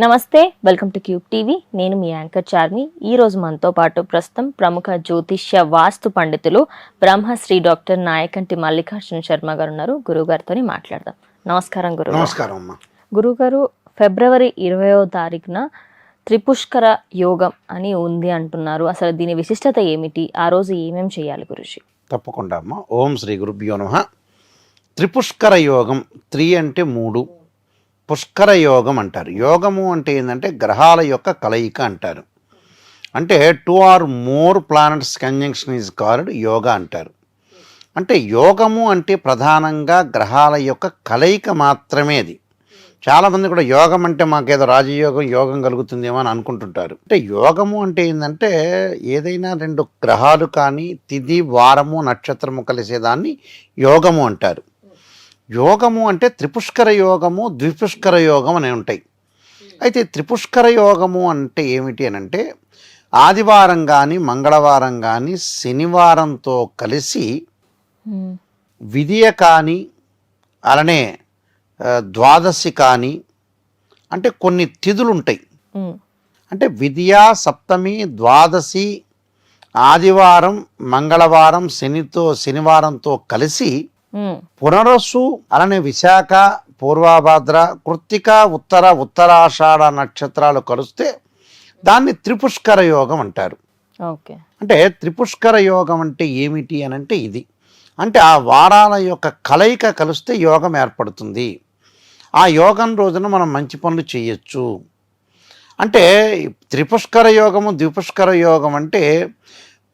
నమస్తే, welcome to cube TV. నేను మీ anchor Charmi. ఈ రోజు మనతో పాటు ప్రస్తుతం ప్రముఖ జ్యోతిష్య వాస్తు పండితులు బ్రహ్మశ్రీ డాక్టర్ నాయకంటి మల్లికార్జున శర్మ గారు ఉన్నారు. గురువు గారితో మాట్లాడదాం. నమస్కారం గురువు. నమస్కారం అమ్మా. గురువు గారు, ఫిబ్రవరి 20వ తారీఖున త్రిపుష్కర యోగం అని ఉంది అంటున్నారు. అసలు దీని విశిష్టత ఏమిటి? ఆ రోజు ఏమేమి చేయాలి గురుజీ? తప్పకుండా అమ్మా. ఓం శ్రీ గురుభ్యో నమః. త్రిపుష్కర యోగం, 3 అంటే 3, పుష్కర యోగం అంటారు. యోగము అంటే ఏంటంటే గ్రహాల యొక్క కలయిక అంటారు. అంటే 2 or more planets conjunction is called yoga అంటారు. అంటే యోగము అంటే ప్రధానంగా గ్రహాల యొక్క కలయిక మాత్రమే. అది చాలామంది కూడా యోగం అంటే మాకేదో యోగం కలుగుతుందేమో అని అనుకుంటుంటారు. అంటే యోగము అంటే ఏంటంటే ఏదైనా 2 గ్రహాలు కానీ తిథి, వారము, నక్షత్రము కలిసేదాన్ని యోగము అంటారు. యోగము అంటే త్రిపుష్కర యోగము, ద్విపుష్కర యోగం అని ఉంటాయి. అయితే త్రిపుష్కర యోగము అంటే ఏమిటి అని అంటే ఆదివారం కానీ మంగళవారం కానీ శనివారంతో కలిసి విధియ కానీ అలానే ద్వాదశి కానీ అంటే కొన్ని తిథులు ఉంటాయి. అంటే విధియ, సప్తమి, ద్వాదశి, ఆదివారం, మంగళవారం, శనివారంతో కలిసి పునరస్సు అలానే విశాఖ, పూర్వభాద్ర, కృత్తిక, ఉత్తరాషాఢ నక్షత్రాలు కలిస్తే దాన్ని త్రిపుష్కర యోగం అంటారు. అంటే త్రిపుష్కర యోగం అంటే ఏమిటి అని అంటే ఇది అంటే ఆ వారాల యొక్క కలయిక కలిస్తే యోగం ఏర్పడుతుంది. ఆ యోగం రోజున మనం మంచి పనులు చేయొచ్చు. అంటే త్రిపుష్కర యోగము, ద్విపుష్కర యోగం అంటే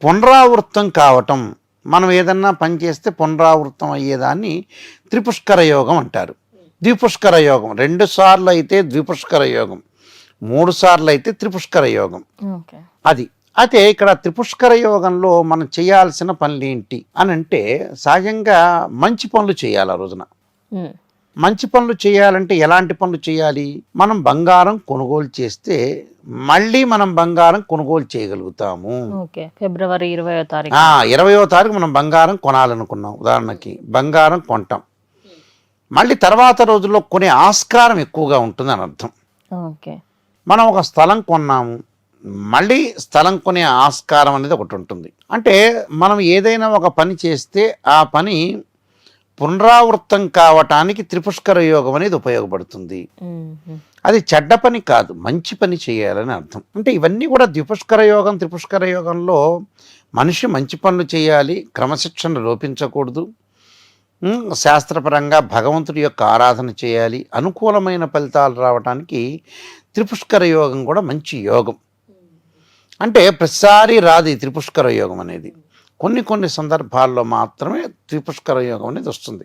పునరావృతం కావటం. మనం ఏదన్నా పని చేస్తే పునరావృతం అయ్యేదాన్ని త్రిపుష్కర యోగం అంటారు. ద్విపుష్కర యోగం 2 సార్లు అయితే ద్విపుష్కర యోగం, 3 సార్లు అయితే త్రిపుష్కర యోగం. అది అయితే ఇక్కడ త్రిపుష్కర యోగంలో మనం చేయాల్సిన పనులు ఏంటి అని అంటే సహజంగా మంచి పనులు చేయాలి. ఆ రోజున మంచి పనులు చేయాలంటే ఎలాంటి పనులు చేయాలి? మనం బంగారం కొనుగోలు చేస్తే మళ్ళీ మనం బంగారం కొనుగోలు చేయగలుగుతాము. ఫిబ్రవరి 20వ తారీఖు 20వ తారీఖు మనం బంగారం కొనాలనుకున్నాం. ఉదాహరణకి బంగారం కొంటాం, మళ్ళీ తర్వాత రోజుల్లో కొనే ఆస్కారం ఎక్కువగా ఉంటుంది అని అర్థం. మనం ఒక స్థలం కొన్నాము, మళ్ళీ స్థలం కొనే ఆస్కారం అనేది ఒకటి ఉంటుంది. అంటే మనం ఏదైనా ఒక పని చేస్తే ఆ పని పునరావృతం కావటానికి త్రిపుష్కర యోగం అనేది ఉపయోగపడుతుంది. అది చెడ్డ పని కాదు, మంచి పని చేయాలని అర్థం. అంటే ఇవన్నీ కూడా ద్విపుష్కర యోగం, త్రిపుష్కర యోగంలో మనిషి మంచి పనులు చేయాలి, క్రమశిక్షణ లోపించకూడదు, శాస్త్రపరంగా భగవంతుడి యొక్క ఆరాధన చేయాలి, అనుకూలమైన ఫలితాలు రావడానికి త్రిపుష్కర యోగం కూడా మంచి యోగం. అంటే ప్రతిసారి రాదు ఈ త్రిపుష్కర యోగం అనేది. కొన్ని సందర్భాల్లో మాత్రమే త్రిపుష్కర యోగం అనేది వస్తుంది.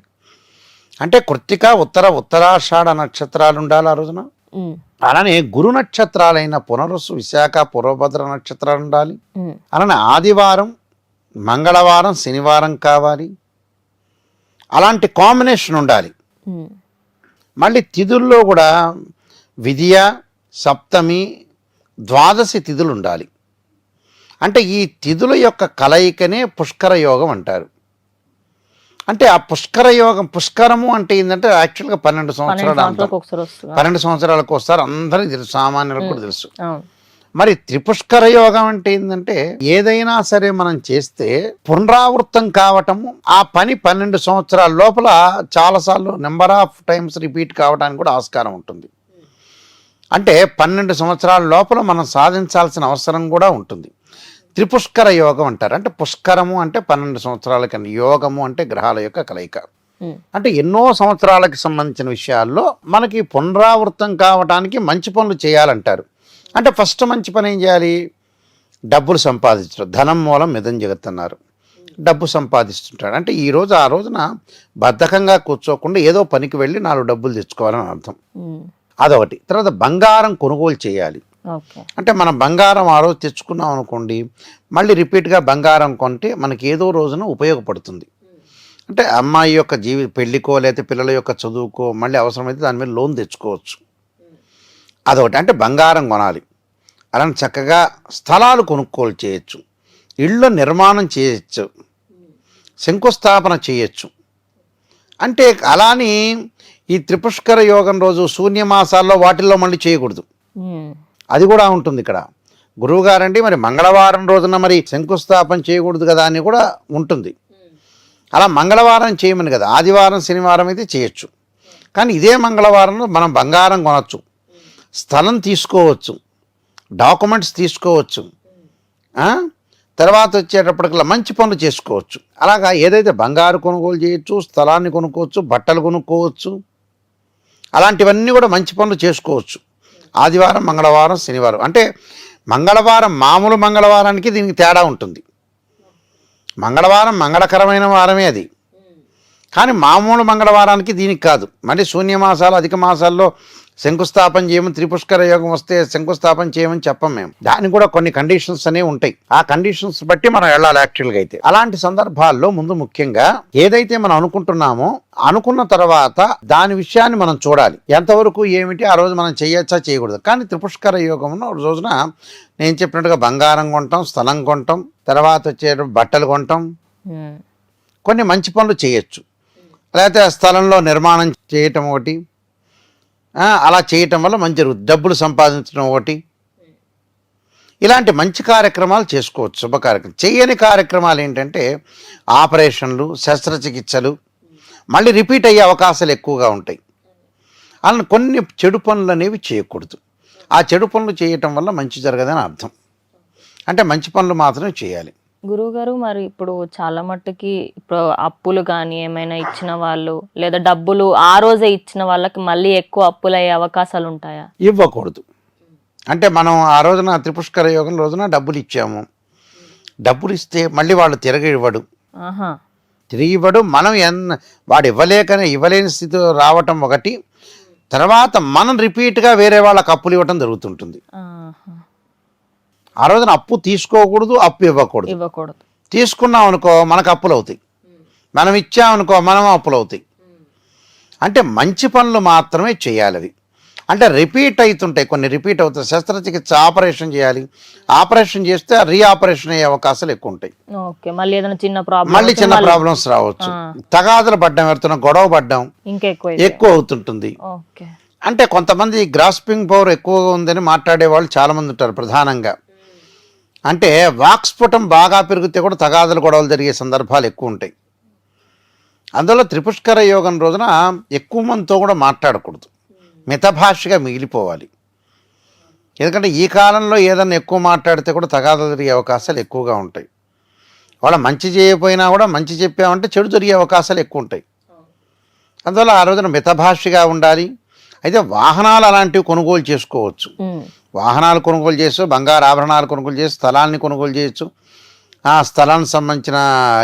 అంటే కృత్తిక, ఉత్తరాషాఢ నక్షత్రాలు ఉండాలి ఆ రోజున. అలానే గురు నక్షత్రాలైన పునరస్సు, విశాఖ, పూర్వభద్ర నక్షత్రాలు ఉండాలి. అలానే ఆదివారం, మంగళవారం, శనివారం కావాలి. అలాంటి కాంబినేషన్ ఉండాలి. మళ్ళీ తిథుల్లో కూడా విధియ, సప్తమి, ద్వాదశి తిథులు ఉండాలి. అంటే ఈ తిథుల యొక్క కలయికనే పుష్కర యోగం అంటారు. అంటే ఆ పుష్కర యోగం, పుష్కరము అంటే ఏంటంటే యాక్చువల్గా 12 సంవత్సరాలకు వస్తారు. అందరికీ తెలుసు, సామాన్యులకు కూడా తెలుసు. మరి త్రిపుష్కర యోగం అంటే ఏంటంటే ఏదైనా సరే మనం చేస్తే పునరావృతం కావటము, ఆ పని 12 సంవత్సరాల లోపల చాలాసార్లు నెంబర్ ఆఫ్ టైమ్స్ రిపీట్ కావడానికి కూడా ఆస్కారం ఉంటుంది. అంటే 12 సంవత్సరాల లోపల మనం సాధించాల్సిన అవసరం కూడా ఉంటుంది. త్రిపుష్కర యోగం అంటారు. అంటే పుష్కరము అంటే 12 సంవత్సరాల కన్నా, యోగము అంటే గ్రహాల యొక్క కలయిక. అంటే ఎన్నో సంవత్సరాలకు సంబంధించిన విషయాల్లో మనకి పునరావృతం కావడానికి మంచి పనులు చేయాలంటారు. అంటే ఫస్ట్ మంచి పని ఏం చేయాలి? డబ్బులు సంపాదించడం. ధనం మూలం మిదం జగత్ అన్నారు. డబ్బు సంపాదిస్తుంటాడు. అంటే ఈరోజు ఆ రోజున బద్ధకంగా కూర్చోకుండా ఏదో పనికి వెళ్ళి 4 డబ్బులు తెచ్చుకోవాలని అర్థం. అదొకటి. తర్వాత బంగారం కొనుగోలు చేయాలి. అంటే మనం బంగారం ఆ రోజు తెచ్చుకున్నాం అనుకోండి, మళ్ళీ రిపీట్గా బంగారం కొంటే మనకి ఏదో రోజున ఉపయోగపడుతుంది. అంటే అమ్మాయి యొక్క పెళ్ళికో లేకపోతే పిల్లల యొక్క చదువుకో మళ్ళీ అవసరమైతే దాని మీద లోన్ తెచ్చుకోవచ్చు. అదొకటి. అంటే బంగారం కొనాలి. అలానే చక్కగా స్థలాలు కొనుగోలు చేయొచ్చు, ఇళ్ళు నిర్మాణం చేయొచ్చు, శంకుస్థాపన చేయొచ్చు. అంటే అలాని ఈ త్రిపుష్కర యోగం రోజు శూన్యమాసాల్లో వాటిల్లో మళ్ళీ చేయకూడదు. అది కూడా ఉంటుంది ఇక్కడ. గురువు గారండి మరి మంగళవారం రోజున మరి శంకుస్థాపన చేయకూడదు కదా అని కూడా ఉంటుంది. అలా మంగళవారం చేయమని కదా, ఆదివారం శనివారం అయితే చేయొచ్చు. కానీ ఇదే మంగళవారంలో మనం బంగారం కొనవచ్చు, స్థలం తీసుకోవచ్చు, డాక్యుమెంట్స్ తీసుకోవచ్చు, తర్వాత వచ్చేటప్పటికల్లా మంచి పనులు చేసుకోవచ్చు. అలాగా ఏదైతే బంగారు కొనుగోలు చేయొచ్చు, స్థలాన్ని కొనుక్కోవచ్చు, బట్టలు కొనుక్కోవచ్చు, అలాంటివన్నీ కూడా మంచి పనులు చేసుకోవచ్చు ఆదివారం, మంగళవారం, శనివారం. అంటే మంగళవారం మామూలు మంగళవారానికి దీనికి తేడా ఉంటుంది. మంగళవారం మంగళకరమైన వారమే అది, కానీ మామూలు మంగళవారానికి దీనికి కాదు. మళ్ళీ శూన్యమాసాలు అధిక మాసాల్లో శంకుస్థాపన చేయమని, త్రిపుష్కర యోగం వస్తే శంకుస్థాపన చేయమని చెప్పం మేము. దానికి కూడా కొన్ని కండిషన్స్ అనేవి ఉంటాయి. ఆ కండిషన్స్ బట్టి మనం వెళ్ళాలి యాక్చువల్గా అయితే. అలాంటి సందర్భాల్లో ముందు ముఖ్యంగా ఏదైతే మనం అనుకుంటున్నామో అనుకున్న తర్వాత దాని విషయాన్ని మనం చూడాలి. ఎంతవరకు ఏమిటి ఆ రోజు మనం చేయొచ్చా చేయకూడదు. కానీ త్రిపుష్కర యోగంలో రోజున నేను చెప్పినట్టుగా బంగారం కొంటాం, స్థలం కొంటాం, తర్వాత వచ్చే బట్టలు కొంటాం, కొన్ని మంచి పనులు చేయొచ్చు. లేకపోతే స్థలంలో నిర్మాణం చేయటం ఒకటి, అలా చేయటం వల్ల మంచి డబ్బులు సంపాదించడం ఒకటి, ఇలాంటి మంచి కార్యక్రమాలు చేసుకోవచ్చు. శుభ కార్యక్రమం. చేయని కార్యక్రమాలు ఏంటంటే ఆపరేషన్లు, శస్త్రచికిత్సలు, మళ్ళీ రిపీట్ అయ్యే అవకాశాలు ఎక్కువగా ఉంటాయి. అలా కొన్ని చెడు పనులు అనేవి చేయకూడదు. ఆ చెడు పనులు చేయటం వల్ల మంచి జరగదని అర్థం. అంటే మంచి పనులు మాత్రమే చేయాలి. గురువుగారు, మరి ఇప్పుడు చాలా మట్టుకి ఇప్పుడు అప్పులు కానీ ఏమైనా ఇచ్చిన వాళ్ళు లేదా డబ్బులు ఆ రోజే ఇచ్చిన వాళ్ళకి మళ్ళీ ఎక్కువ అప్పులు అయ్యే అవకాశాలు ఉంటాయా? ఇవ్వకూడదు. అంటే మనం ఆ రోజున త్రిపుష్కర యోగం రోజున డబ్బులు ఇచ్చాము, డబ్బులు ఇస్తే మళ్ళీ వాళ్ళు తిరిగి ఇవ్వడు. మనం వాడు ఇవ్వలేని స్థితి రావటం ఒకటి, తర్వాత మనం రిపీట్గా వేరే వాళ్ళకి అప్పులు ఇవ్వటం జరుగుతుంటుంది. ఆ రోజున అప్పు తీసుకోకూడదు, అప్పు ఇవ్వకూడదు. తీసుకున్నాం అనుకో మనకు అప్పులు అవుతాయి, మనం ఇచ్చామనుకో మనం అప్పులు అవుతాయి. అంటే మంచి పనులు మాత్రమే చేయాలి అవి. అంటే రిపీట్ అవుతుంటాయి, కొన్ని రిపీట్ అవుతాయి. శస్త్రచికిత్స ఆపరేషన్ చేయాలి, ఆపరేషన్ చేస్తే రీఆపరేషన్ అయ్యే అవకాశాలు ఎక్కువ ఉంటాయి. మళ్ళీ చిన్న ప్రాబ్లమ్స్ రావచ్చు. తగాదులు పడ్డం, ఎవరితో గొడవ పడ్డం ఎక్కువ అవుతుంటుంది. అంటే కొంతమంది గ్రాస్పింగ్ పవర్ ఎక్కువగా ఉందని మాట్లాడే వాళ్ళు చాలా మంది ఉంటారు. ప్రధానంగా అంటే వాక్స్ఫుటం బాగా పెరిగితే కూడా తగాదులు గొడవలు జరిగే సందర్భాలు ఎక్కువ ఉంటాయి. అందువల్ల త్రిపుష్కర యోగం రోజున ఎక్కువ మందితో కూడా మాట్లాడకూడదు, మితభాషగా మిగిలిపోవాలి. ఎందుకంటే ఈ కాలంలో ఏదన్నా ఎక్కువ మాట్లాడితే కూడా తగాదులు జరిగే అవకాశాలు ఎక్కువగా ఉంటాయి. వాళ్ళ మంచి చేయకపోయినా కూడా మంచి చెప్పామంటే చెడు జరిగే అవకాశాలు ఎక్కువ ఉంటాయి. అందువల్ల ఆ రోజున మితభాషగా ఉండాలి. అయితే వాహనాలు అలాంటివి కొనుగోలు చేసుకోవచ్చు. వాహనాలు కొనుగోలు చేయొచ్చు, బంగారు ఆభరణాలు కొనుగోలు చేయొచ్చు, స్థలాన్ని కొనుగోలు చేయొచ్చు, ఆ స్థలానికి సంబంధించిన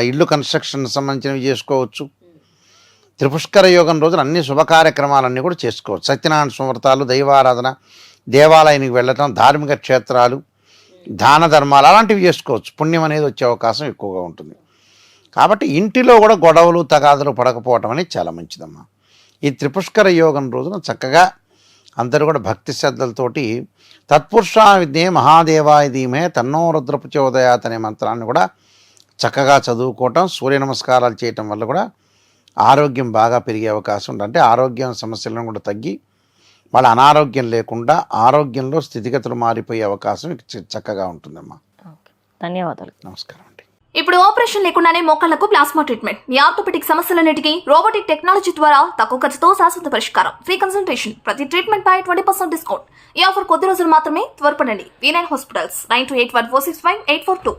ఇల్లు కన్స్ట్రక్షన్ సంబంధించినవి చేసుకోవచ్చు. త్రిపుష్కర యోగం రోజున అన్ని శుభ కార్యక్రమాలన్నీ కూడా చేసుకోవచ్చు. సత్యనారాయణ స్మృతాలు, దైవారాధన, దేవాలయానికి వెళ్ళటం, ధార్మిక క్షేత్రాలు, దాన ధర్మాలు అలాంటివి చేసుకోవచ్చు. పుణ్యం అనేది వచ్చే అవకాశం ఎక్కువగా ఉంటుంది. కాబట్టి ఇంటిలో కూడా గొడవలు తగాదులు పడకపోవటం అనేది చాలా మంచిదమ్మా. ఈ త్రిపుష్కర యోగం రోజున చక్కగా అందరూ కూడా భక్తి శ్రద్ధలతోటి తత్పురుషా విద్యే మహాదేవాయ ధీమహే తన్నో రుద్ర ప్రచోదయాత్ అనే మంత్రాన్ని కూడా చక్కగా చదువుకోవటం, సూర్య నమస్కారాలు చేయటం వల్ల కూడా ఆరోగ్యం బాగా పెరిగే అవకాశం ఉంటుంది. అంటే ఆరోగ్యం సమస్యలను కూడా తగ్గి వాళ్ళ అనారోగ్యం లేకుండా ఆరోగ్యంలో స్థితిగతులు మారిపోయే అవకాశం చక్కగా ఉంటుందమ్మా. ధన్యవాదాలు. నమస్కారం అండి. ఇప్పుడు ఆపరేషన్ లేకుండానే మోకాళ్లకు ప్లాస్మా ట్రీట్మెంట్, మీ ఆర్థోపెటిక్ సమస్యలన్నిటికీ రోబోటిక్ టెక్నాలజీ ద్వారా తక్కువ ఖర్చుతో శాశ్వత పరిష్కారం, ఫ్రీ కన్సల్టేషన్, ప్రతి ట్రీట్మెంట్ పై 20% డిస్కౌంట్. ఈ ఆఫర్ కొద్ది రోజులు మాత్రమే, త్వరపడండి. V9 hospitals 9281465842.